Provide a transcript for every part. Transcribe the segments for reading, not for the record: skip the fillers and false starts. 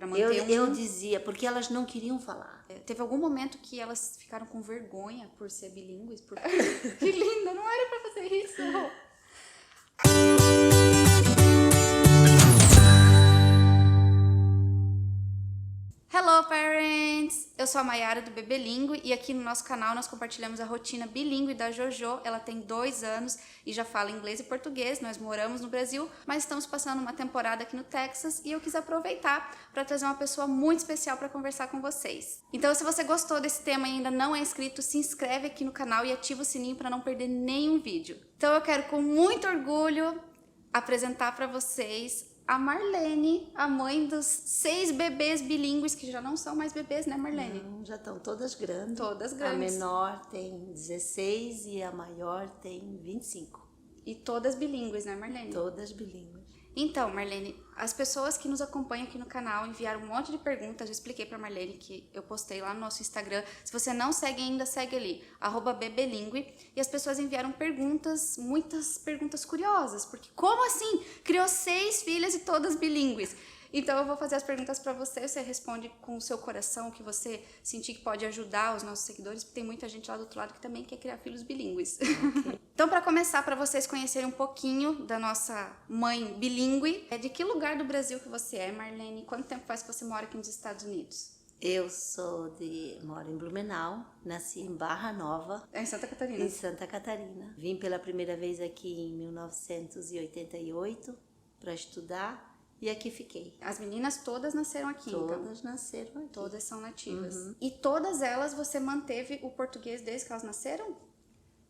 Pra manter Eu dizia, porque elas não queriam falar. Teve algum momento que elas ficaram com vergonha por ser bilíngues? Que linda, não era pra fazer isso. Hello, parents! Eu sou a Mayara do Bebê Língua e aqui no nosso canal nós compartilhamos a rotina bilíngue da Jojo. Ela tem 2 anos e já fala inglês e português. Nós moramos no Brasil, mas estamos passando uma temporada aqui no Texas e eu quis aproveitar para trazer uma pessoa muito especial para conversar com vocês. Então, se você gostou desse tema e ainda não é inscrito, se inscreve aqui no canal e ativa o sininho para não perder nenhum vídeo. Então, eu quero com muito orgulho apresentar para vocês a Marlene, a mãe dos 6 bebês bilíngues, que já não são mais bebês, né, Marlene? Não, já estão todas grandes. Todas A grandes. menor tem 16 e a maior tem 25. E todas bilíngues, né, Marlene? Todas bilíngues. Então, Marlene, as pessoas que nos acompanham aqui no canal enviaram um monte de perguntas. Eu expliquei pra Marlene que eu postei lá no nosso Instagram. Se você não segue ainda, segue ali, @bebelingue. E as pessoas enviaram perguntas, muitas perguntas curiosas. Porque como assim? Criou 6 filhas e todas bilíngues. Então eu vou fazer as perguntas pra você responde com o seu coração, o que você sentir que pode ajudar os nossos seguidores, porque tem muita gente lá do outro lado que também quer criar filhos bilíngues. Okay. Então, para começar, para vocês conhecerem um pouquinho da nossa mãe bilíngue, de que lugar do Brasil que você é, Marlene? Quanto tempo faz que você mora aqui nos Estados Unidos? Eu moro em Blumenau, nasci em Barra Nova. É em Santa Catarina? Em Santa Catarina. Vim pela primeira vez aqui em 1988 para estudar. E aqui fiquei. As meninas todas nasceram aqui, Todas então? nasceram aqui. Todas são nativas. Uhum. E todas elas você manteve o português desde que elas nasceram?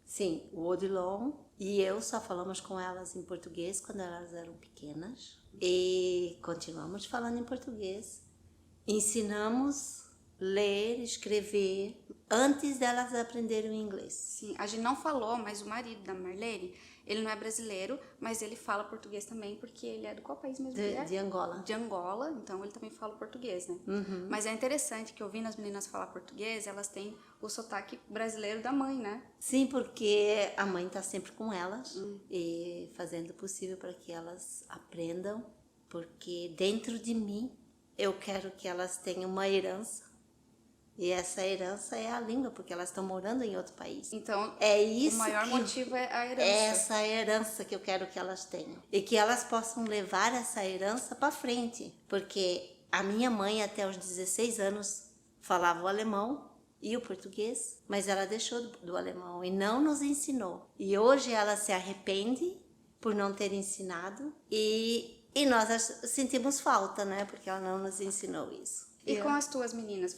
Sim, o Odilon e eu só falamos com elas em português quando elas eram pequenas. E continuamos falando em português. Ensinamos ler, escrever, antes delas aprenderem o inglês. Sim, a gente não falou, mas o marido da Marlene, ele não é brasileiro, mas ele fala português também, porque ele é do qual país mesmo? De Angola. De Angola, então ele também fala português, né? Uhum. Mas é interessante que ouvindo as meninas falar português, elas têm o sotaque brasileiro da mãe, né? Sim, porque a mãe está sempre com elas e fazendo o possível para que elas aprendam, porque dentro de mim eu quero que elas tenham uma herança. E essa herança é a língua, porque elas estão morando em outro país. Então, é isso o maior motivo é a herança. É essa herança que eu quero que elas tenham. E que elas possam levar essa herança para frente. Porque a minha mãe, até os 16 anos, falava o alemão e o português, mas ela deixou do alemão e não nos ensinou. E hoje ela se arrepende por não ter ensinado e nós sentimos falta, né? Porque ela não nos ensinou isso. E com as tuas meninas,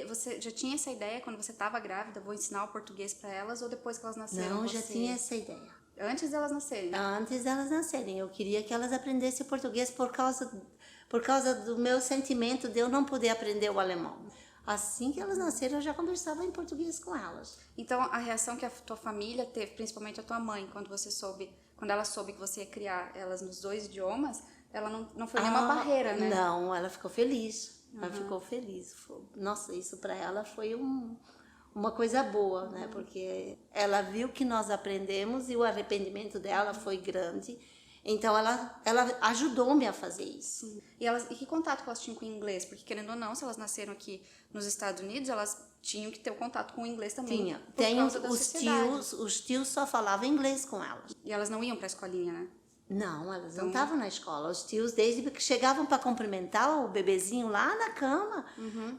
você já tinha essa ideia quando você estava grávida, vou ensinar o português para elas, ou depois que elas nasceram? Não, já tinha essa ideia. Antes delas nascerem? Antes delas nascerem. Eu queria que elas aprendessem português por causa do meu sentimento de eu não poder aprender o alemão. Assim que elas nasceram, eu já conversava em português com elas. Então, a reação que a tua família teve, principalmente a tua mãe, quando ela soube que você ia criar elas nos 2 idiomas, ela não foi nenhuma barreira, né? Não, ela ficou feliz. Ela ficou feliz. Nossa, isso para ela foi uma coisa boa, né? Porque ela viu que nós aprendemos e o arrependimento dela foi grande. Então, ela ajudou-me a fazer isso. Sim. E que contato que elas tinham com o inglês? Porque, querendo ou não, se elas nasceram aqui nos Estados Unidos, elas tinham que ter o contato com o inglês também. Tinha. Os tios só falavam inglês com elas. E elas não iam para a escolinha, né? Não, elas não estavam na escola. Os tios, desde que chegavam para cumprimentar o bebezinho lá na cama,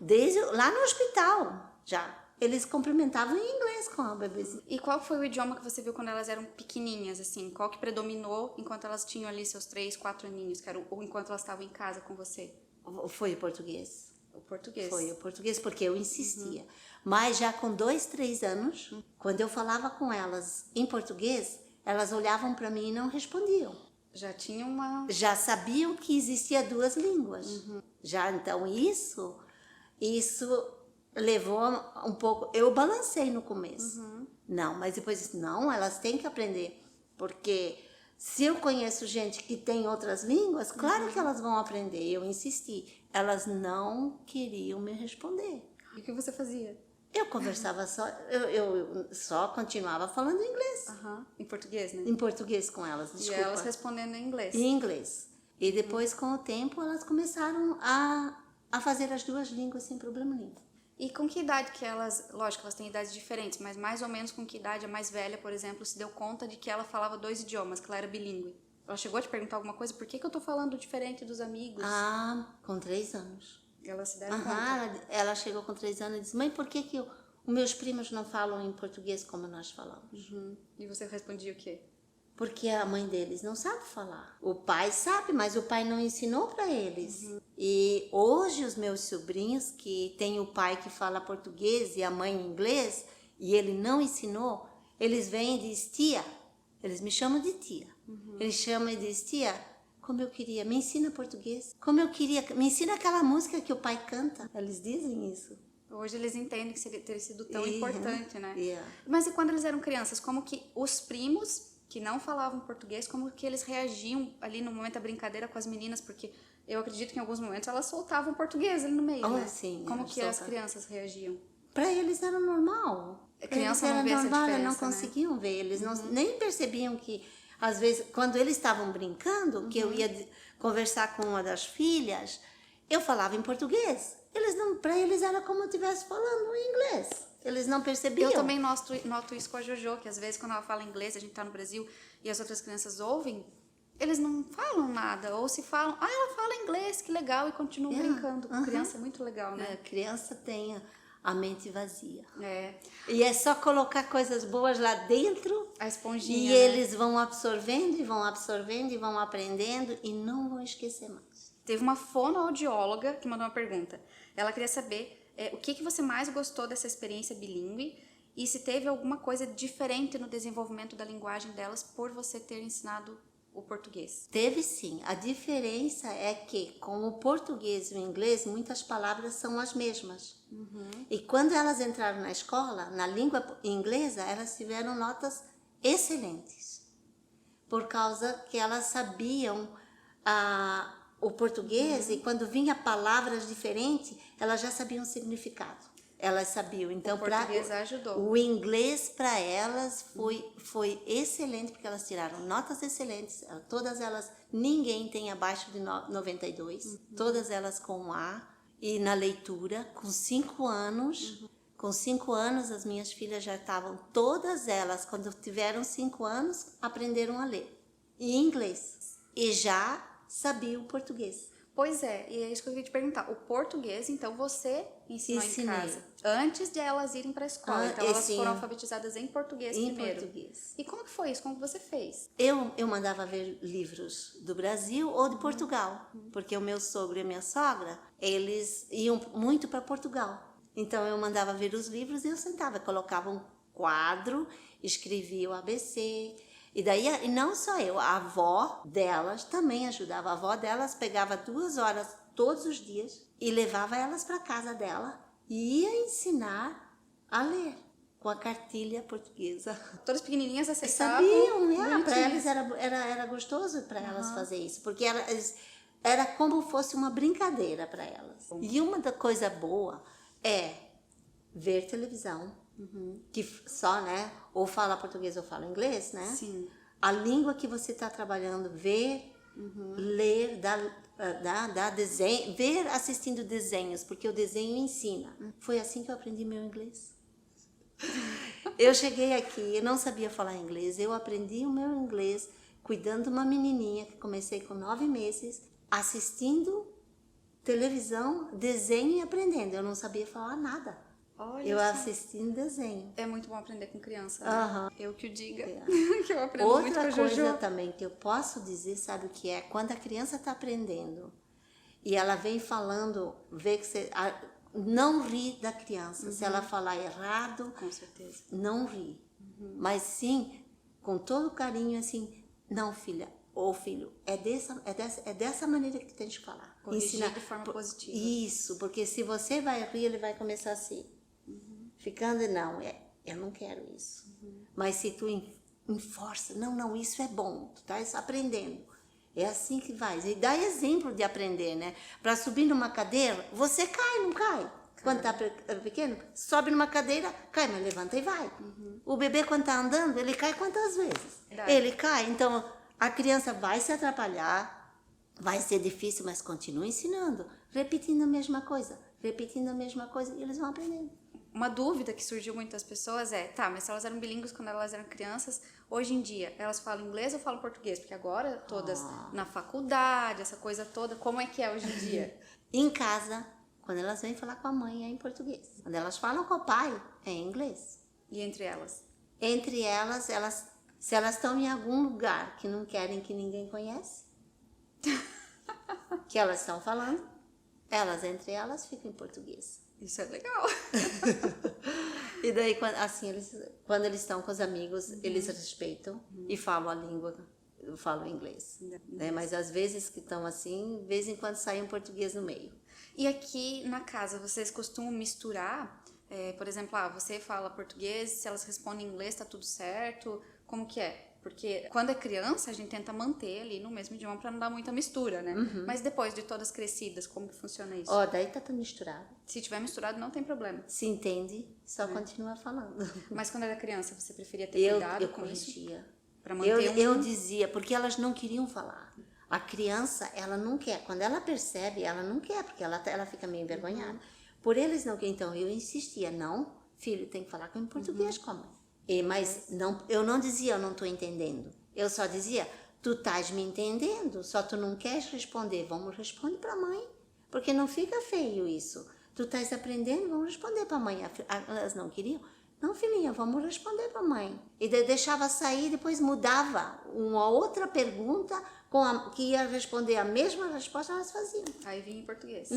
desde lá no hospital, já. Eles cumprimentavam em inglês com a bebezinha. E qual foi o idioma que você viu quando elas eram pequenininhas, assim? Qual que predominou enquanto elas tinham ali seus 3, 4 aninhos, ou enquanto elas estavam em casa com você? Foi o português. O português. Foi o português, porque eu insistia. Mas já com 2, 3 anos, quando eu falava com elas em português, elas olhavam para mim e não respondiam. Já sabiam que existia 2 línguas. Já então isso levou um pouco. Eu balancei no começo. Não, mas depois disse, não, elas têm que aprender. Porque se eu conheço gente que tem outras línguas, claro que elas vão aprender. Eu insisti. Elas não queriam me responder. E o que você fazia? Eu conversava só, eu só continuava falando inglês. Em português, né? Em português com elas, desculpa. E elas respondendo em inglês. Em inglês. E depois, com o tempo, elas começaram a fazer as duas línguas sem problema nenhum. E com que idade que elas, lógico, elas têm idades diferentes, mas mais ou menos com que idade a mais velha, por exemplo, se deu conta de que ela falava 2 idiomas, que ela era bilíngue? Ela chegou a te perguntar alguma coisa? Por que eu tô falando diferente dos amigos? Com 3 anos. Elas se deram conta. Ela chegou com 3 anos e disse, mãe, por que os meus primos não falam em português como nós falamos? E você respondia o quê? Porque a mãe deles não sabe falar. O pai sabe, mas o pai não ensinou para eles. E hoje os meus sobrinhos, que tem o pai que fala português e a mãe inglês, e ele não ensinou, eles vêm e dizem, tia, eles me chamam de tia. Eles chamam e dizem, tia, como eu queria, me ensina português. Como eu queria, me ensina aquela música que o pai canta. Eles dizem isso. Hoje eles entendem que seria ter sido tão importante, né? Yeah. Mas e quando eles eram crianças, como que os primos que não falavam português, como que eles reagiam ali no momento da brincadeira com as meninas? Porque eu acredito que em alguns momentos elas soltavam português ali no meio, né? Sim, como que as soltavam. crianças reagiam? Para eles era normal. A criança Eles não vê essa normal, diferença, não conseguiam ver. Eles não, nem percebiam que, às vezes, quando eles estavam brincando, que eu ia conversar com uma das filhas, eu falava em português. Para eles era como eu estivesse falando em inglês. Eles não percebiam. Eu também noto isso com a Jojo, que às vezes quando ela fala inglês, a gente tá no Brasil e as outras crianças ouvem, eles não falam nada. Ou se falam, ela fala inglês, que legal, e continuam brincando. Criança é muito legal, né? A criança tem a mente vazia. É. E é só colocar coisas boas lá dentro. A esponjinha, E né? eles vão absorvendo e vão absorvendo e vão aprendendo e não vão esquecer mais. Teve uma fonoaudióloga que mandou uma pergunta. Ela queria saber o que você mais gostou dessa experiência bilíngue e se teve alguma coisa diferente no desenvolvimento da linguagem delas por você ter ensinado o português. Teve sim. A diferença é que com o português e o inglês, muitas palavras são as mesmas. E quando elas entraram na escola, na língua inglesa, elas tiveram notas excelentes. Por causa que elas sabiam o português e quando vinha palavras diferentes, elas já sabiam o significado. Elas sabiam. Então, o português ajudou. O inglês para elas foi excelente, porque elas tiraram notas excelentes. Todas elas, ninguém tem abaixo de 92. Todas elas com A. E na leitura, com 5 anos. Com 5 anos, as minhas filhas já estavam, todas elas, quando tiveram 5 anos, aprenderam a ler. Em inglês. E já sabia o português. Pois é, e é isso que eu queria te perguntar. O português, então, você ensinou em casa? Antes de elas irem para a escola. Então, elas foram alfabetizadas em português primeiro. Em português. E como que foi isso? Como que você fez? Eu mandava ver livros do Brasil ou de Portugal. Porque o meu sogro e a minha sogra, eles iam muito para Portugal. Então, eu mandava ver os livros e eu sentava, colocava um quadro, escrevia o ABC. E daí, e não só eu, a avó delas também ajudava. A avó delas pegava 2 horas todos os dias e levava elas para casa dela e ia ensinar a ler com a cartilha portuguesa. Todas pequenininhas aceitavam? Sabiam, para elas era gostoso para elas fazer isso, porque era como fosse uma brincadeira para elas. E uma da coisa boa é ver televisão, que só, né, ou fala português ou fala inglês, né? Sim. A língua que você está trabalhando, ver, ler, dar desenho, ver assistindo desenhos, porque o desenho ensina. Foi assim que eu aprendi meu inglês. Eu cheguei aqui, eu não sabia falar inglês, eu aprendi o meu inglês cuidando de uma menininha que comecei com 9 meses, assistindo televisão, desenho e aprendendo. Eu não sabia falar nada. Olha eu só. assistindo desenho. É muito bom aprender com criança, né? Eu que o diga. Que eu aprendo Outra muito com a coisa Jojo. também que eu posso dizer, sabe o que é? Quando a criança está aprendendo e ela vem falando, vê que você... Não ri da criança. Se ela falar errado, Com certeza. não ri. Mas sim, com todo carinho, assim, não, filha, ou filho, é dessa maneira que tem que falar. Corrigir de forma positiva. Isso, porque se você vai rir, ele vai começar assim. Ficando, não, eu não quero isso. Mas se tu enforça, não, isso é bom, tu estás aprendendo. É assim que vai. E dá exemplo de aprender, né? Para subir numa cadeira, você cai, não cai? Quando tá pequeno, sobe numa cadeira, cai, mas levanta e vai. O bebê, quando tá andando, ele cai quantas vezes? Verdade. Ele cai. Então, a criança vai se atrapalhar, vai ser difícil, mas continua ensinando. repetindo a mesma coisa, e eles vão aprendendo. Uma dúvida que surgiu muito das pessoas é, tá, mas se elas eram bilíngues quando elas eram crianças, hoje em dia, elas falam inglês ou falam português? Porque agora, todas na faculdade, essa coisa toda, como é que é hoje em dia? Em casa, quando elas vêm falar com a mãe, é em português. Quando elas falam com o pai, é em inglês. E entre elas? Entre elas, se elas estão em algum lugar que não querem que ninguém conhece, que elas estão falando, entre elas ficam em português. Isso é legal. E daí, quando eles estão com os amigos, eles respeitam e falam a língua, eu falo inglês. Né? Mas às vezes que estão assim, de vez em quando sai um português no meio. E aqui na casa, vocês costumam misturar? Por exemplo, você fala português, se elas respondem inglês, tá tudo certo? Como que é? Porque quando é criança, a gente tenta manter ali no mesmo idioma para não dar muita mistura, né? Mas depois de todas crescidas, como que funciona isso? Daí tá tudo misturado. Se tiver misturado, não tem problema. Se entende, só continua falando. Mas quando era criança, você preferia ter cuidado com corrigia. isso? Para manter eu dizia, porque elas não queriam falar. A criança, ela não quer. Quando ela percebe, ela não quer, porque ela fica meio envergonhada. Por eles não querem. Então, eu insistia, não, filho, tem que falar com em português com a mãe. Mas eu não dizia, eu não estou entendendo. Eu só dizia, tu estás me entendendo, só tu não queres responder. Vamos responder para a mãe, porque não fica feio isso. Tu estás aprendendo, vamos responder para a mãe. Elas não queriam. Não, filhinha, vamos responder para a mãe. E deixava sair, depois mudava uma outra pergunta que ia responder a mesma resposta, elas faziam. Aí vinha em português.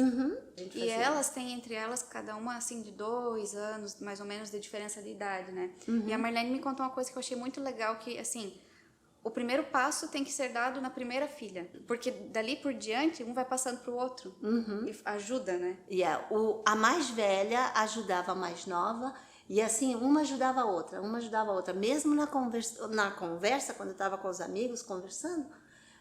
E elas têm entre elas, cada uma assim de 2 anos, mais ou menos, de diferença de idade, né? E a Marlene me contou uma coisa que eu achei muito legal, que assim, o primeiro passo tem que ser dado na primeira filha. Porque dali por diante, um vai passando pro outro. E ajuda, né? A mais velha ajudava a mais nova. E assim, uma ajudava a outra. Mesmo na conversa, quando eu estava com os amigos conversando,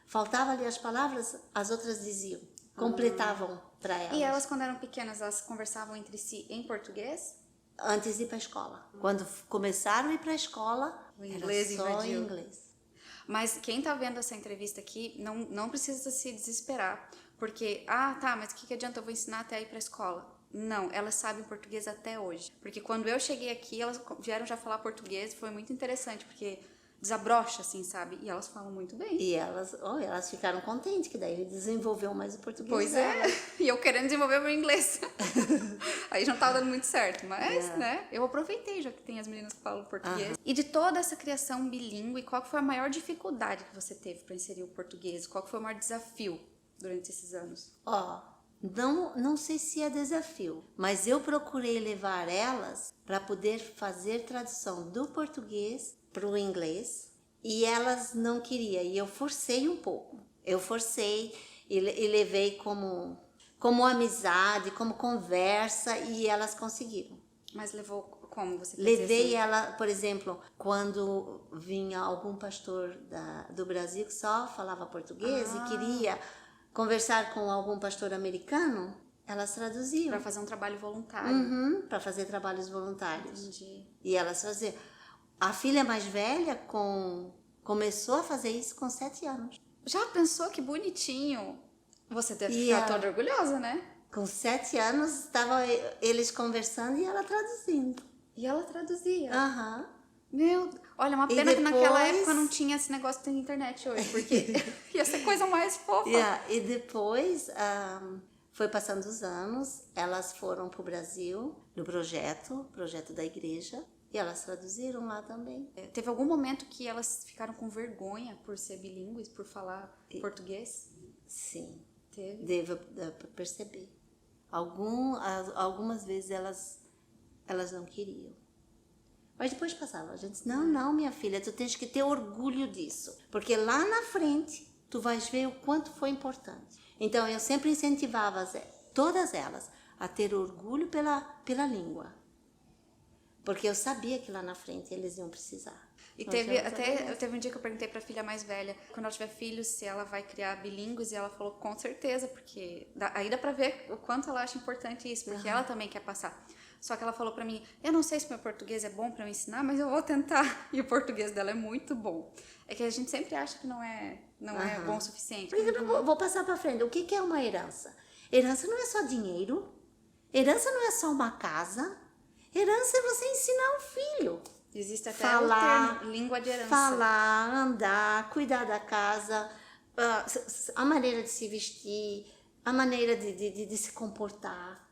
faltava ali as palavras, as outras diziam, completavam para elas. E elas, quando eram pequenas, elas conversavam entre si em português? Antes de ir para a escola. Quando começaram a ir para a escola, o inglês era só invadiu. inglês. Mas quem tá vendo essa entrevista aqui, não precisa se desesperar. Porque, mas o que adianta eu vou ensinar até ir para a escola? Não, elas sabem português até hoje. Porque quando eu cheguei aqui, elas vieram já falar português, foi muito interessante, porque desabrocha, assim, sabe? E elas falam muito bem. E elas ficaram contentes, que daí ele desenvolveu mais o português. Pois dela. E eu querendo desenvolver o meu inglês. Aí não tava dando muito certo, mas, né? Eu aproveitei, já que tem as meninas que falam português. E de toda essa criação bilíngue, qual que foi a maior dificuldade que você teve para inserir o português? Qual que foi o maior desafio durante esses anos? Não sei se é desafio, mas eu procurei levar elas para poder fazer tradução do português para o inglês e elas não queriam. E eu forcei um pouco. Eu forcei e levei como amizade, como conversa e elas conseguiram. Mas levou como? Você Levei ela, por exemplo, quando vinha algum pastor do Brasil que só falava português e queria conversar com algum pastor americano, elas traduziam. Para fazer um trabalho voluntário. Para fazer trabalhos voluntários. Entendi. E elas faziam. A filha mais velha começou a fazer isso com 7 anos. Já pensou que bonitinho? Você deve ficar toda orgulhosa, né? Com 7 anos, estavam eles conversando e ela traduzindo. E ela traduzia. Meu, olha, uma pena que naquela época não tinha esse negócio de internet hoje, porque ia ser coisa mais fofa. E depois, foi passando os anos, elas foram para o Brasil, no projeto da igreja, e elas traduziram lá também. Teve algum momento que elas ficaram com vergonha por ser bilíngues, por falar português? Sim. Teve? Devo perceber. Algumas vezes elas não queriam. Mas depois passava, a gente disse, não, minha filha, tu tens que ter orgulho disso. Porque lá na frente, tu vais ver o quanto foi importante. Então, eu sempre incentivava todas elas a ter orgulho pela língua. Porque eu sabia que lá na frente eles iam precisar. E teve um dia que eu perguntei pra filha mais velha, quando ela tiver filhos, se ela vai criar bilíngues, e ela falou, com certeza, porque aí dá pra ver o quanto ela acha importante isso, porque ela também quer passar. Só que ela falou pra mim, eu não sei se meu português é bom pra eu ensinar, mas eu vou tentar. E o português dela é muito bom. É que a gente sempre acha que não é bom o suficiente. Porque eu vou passar pra frente. O que é uma herança? Herança não é só dinheiro. Herança não é só uma casa. Herança é você ensinar o filho. Existe até Falar, o termo língua de herança. falar, andar, cuidar da casa, a maneira de se vestir, a maneira de se comportar.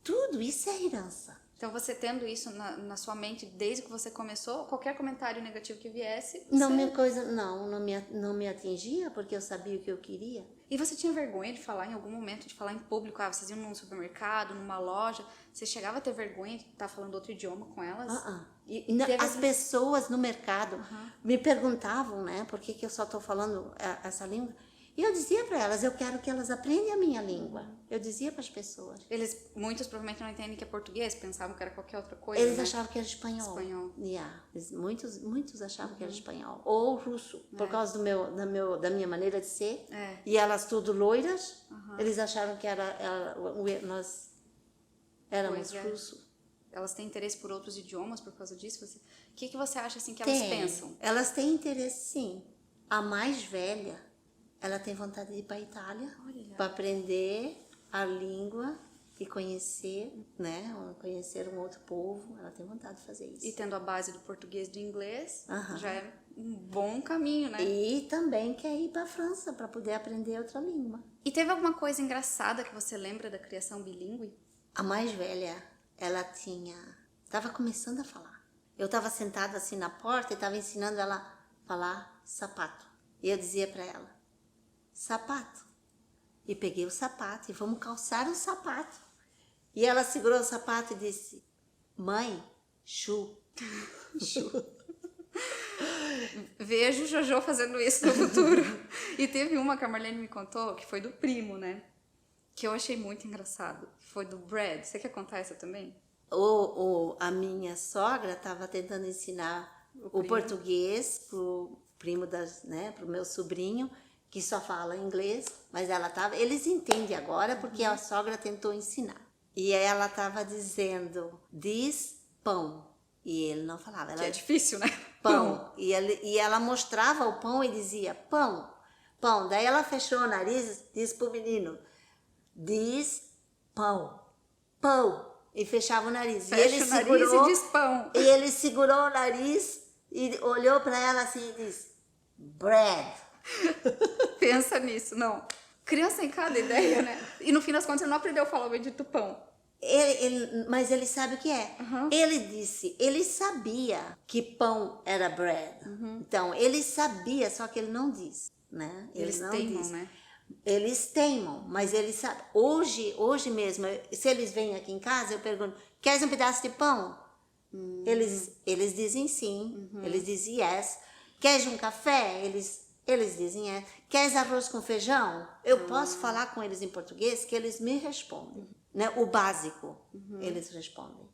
Tudo isso é herança. Então, você tendo isso na sua mente desde que você começou, qualquer comentário negativo que viesse... Não me atingia, porque eu sabia o que eu queria. E você tinha vergonha de falar em algum momento, de falar em público? Vocês iam num supermercado, numa loja, você chegava a ter vergonha de estar falando outro idioma com elas? As pessoas no mercado me perguntavam, né, por que eu só estou falando essa língua. E eu dizia para elas, eu quero que elas aprendam a minha língua. Eu dizia para as pessoas. Muitos provavelmente não entendem que é português, pensavam que era qualquer outra coisa. Eles né? achavam que era espanhol. Espanhol. Muitos achavam que era espanhol. Ou russo, por causa da minha maneira de ser. E elas tudo loiras, eles acharam que nós éramos russos. Elas têm interesse por outros idiomas por causa disso? O que você acha assim que elas pensam? Elas têm interesse, sim. A mais velha, ela tem vontade de ir para a Itália para aprender a língua e conhecer, né? Conhecer um outro povo. Ela tem vontade de fazer isso. E tendo a base do português e do inglês, já é um bom caminho, né? E também quer ir para a França para poder aprender outra língua. E teve alguma coisa engraçada que você lembra da criação bilíngue? A mais velha, ela estava começando a falar. Eu estava sentada assim na porta e estava ensinando ela a falar sapato. E eu dizia para ela, sapato. E peguei o sapato e vamos calçar o sapato. E ela segurou o sapato e disse, mãe, chu. Vejo o Jojo fazendo isso no futuro. E teve uma que a Marlene me contou, que foi do primo, né? Que eu achei muito engraçado. Foi do Brad. Você quer contar essa também? A minha sogra estava tentando ensinar o português pro primo pro meu sobrinho, que só fala inglês, mas eles entendem agora porque a sogra tentou ensinar. E ela estava dizendo, diz pão. E ele não falava. Que é difícil, né? Pão. E ela mostrava o pão e dizia, pão, pão. Daí ela fechou o nariz e disse pro menino, diz pão, pão. E fechava o nariz. Fecha o nariz e diz pão. E ele segurou o nariz e olhou para ela assim e disse, bread. Pensa nisso, não. Criança tem cada ideia, né? E no fim das contas ele não aprendeu a falar o bendito pão. Mas ele sabe o que é. Ele sabia que pão era bread. Então, ele sabia, só que ele não disse, né? Eles teimam, né? Eles teimam, mas eles sabem. Hoje mesmo, se eles vêm aqui em casa, eu pergunto, queres um pedaço de pão? Eles dizem sim, eles dizem yes. Queres um café? Eles dizem yes. Queres arroz com feijão? Eu posso falar com eles em português que eles me respondem. Né? O básico, eles respondem.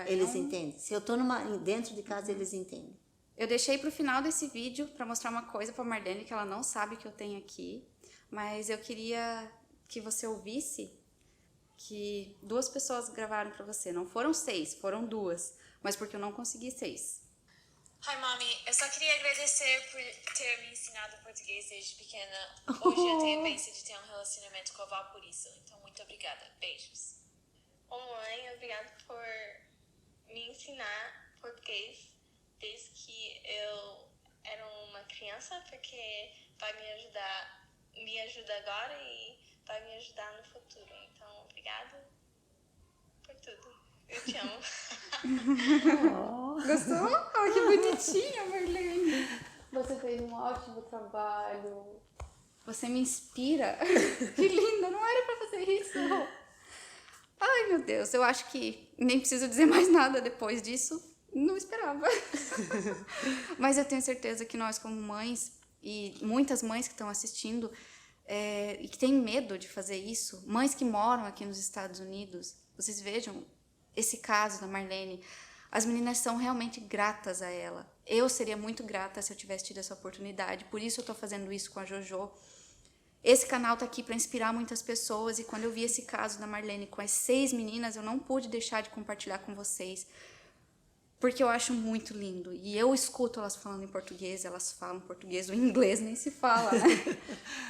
Eles entendem. Se eu estou dentro de casa, eles entendem. Eu deixei para o final desse vídeo para mostrar uma coisa para Marlene que ela não sabe que eu tenho aqui. Mas eu queria que você ouvisse que 2 pessoas gravaram para você. Não foram 6, foram 2. Mas porque eu não consegui 6. Hi, Mommy. Eu só queria agradecer por ter me ensinado português desde pequena. Hoje eu tenho a bênção de ter um relacionamento com a avó por isso. Então, muito obrigada. Beijos. Ô, mãe, obrigada por me ensinar português desde que eu era uma criança, porque vai me ajuda agora e vai me ajudar no futuro. Então, obrigada por tudo. Eu te amo. Gostou? Ai, que bonitinha, Marlene. Você fez um ótimo trabalho. Você me inspira. Que linda, não era pra fazer isso. Ai, meu Deus, eu acho que nem preciso dizer mais nada depois disso. Não esperava. Mas eu tenho certeza que nós, como mães, e muitas mães que estão assistindo e que têm medo de fazer isso, mães que moram aqui nos Estados Unidos, vocês vejam esse caso da Marlene. As meninas são realmente gratas a ela. Eu seria muito grata se eu tivesse tido essa oportunidade, por isso eu estou fazendo isso com a Jojo. Esse canal está aqui para inspirar muitas pessoas e quando eu vi esse caso da Marlene com as 6 meninas, eu não pude deixar de compartilhar com vocês, porque eu acho muito lindo. E eu escuto elas falando em português, elas falam português, o inglês nem se fala, né?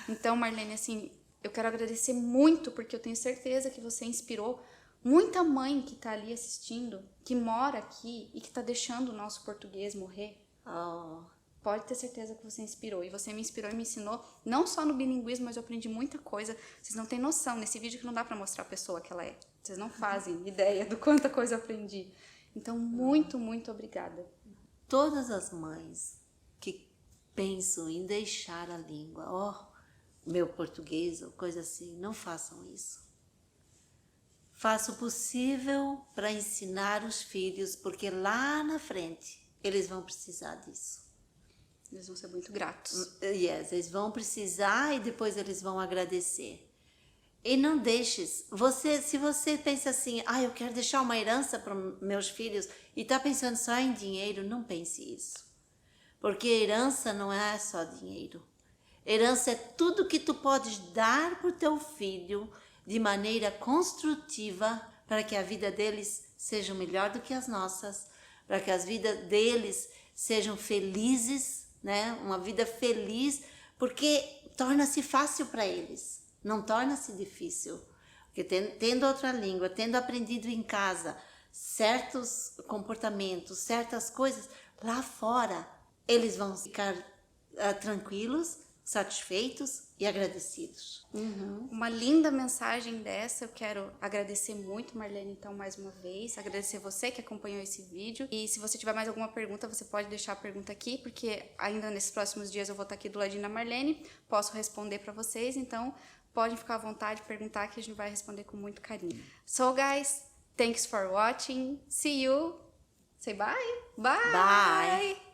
Então, Marlene, assim, Eu quero agradecer muito, porque eu tenho certeza que você inspirou muita mãe que tá ali assistindo, que mora aqui e que tá deixando o nosso português morrer. Oh, Pode ter certeza que você inspirou. E você me inspirou e me ensinou, não só no bilinguismo, mas eu aprendi muita coisa. Vocês não têm noção, nesse vídeo que não dá pra mostrar a pessoa que ela é. Vocês não fazem ideia do quanta coisa eu aprendi. Então, muito, muito obrigada. todas as mães que pensam em deixar a língua, meu português ou coisa assim, não façam isso. Faça o possível para ensinar os filhos, porque lá na frente eles vão precisar disso. Eles vão ser muito gratos. Yes, eles vão precisar e depois eles vão agradecer. E não deixes, se você pensa assim, eu quero deixar uma herança para meus filhos e está pensando só em dinheiro, não pense isso. Porque herança não é só dinheiro. Herança é tudo que tu podes dar para o teu filho de maneira construtiva para que a vida deles seja melhor do que as nossas, para que as vidas deles sejam felizes, né? Uma vida feliz, porque torna-se fácil para eles, não torna-se difícil. Porque tendo outra língua, tendo aprendido em casa certos comportamentos, certas coisas, lá fora eles vão ficar tranquilos, satisfeitos e agradecidos. Uma linda mensagem dessa, eu quero agradecer muito, Marlene, então, mais uma vez, agradecer você que acompanhou esse vídeo, e se você tiver mais alguma pergunta, você pode deixar a pergunta aqui, porque ainda nesses próximos dias eu vou estar aqui do ladinho da Marlene, posso responder para vocês, então podem ficar à vontade de perguntar que a gente vai responder com muito carinho. So guys, thanks for watching, see you, say bye, Bye.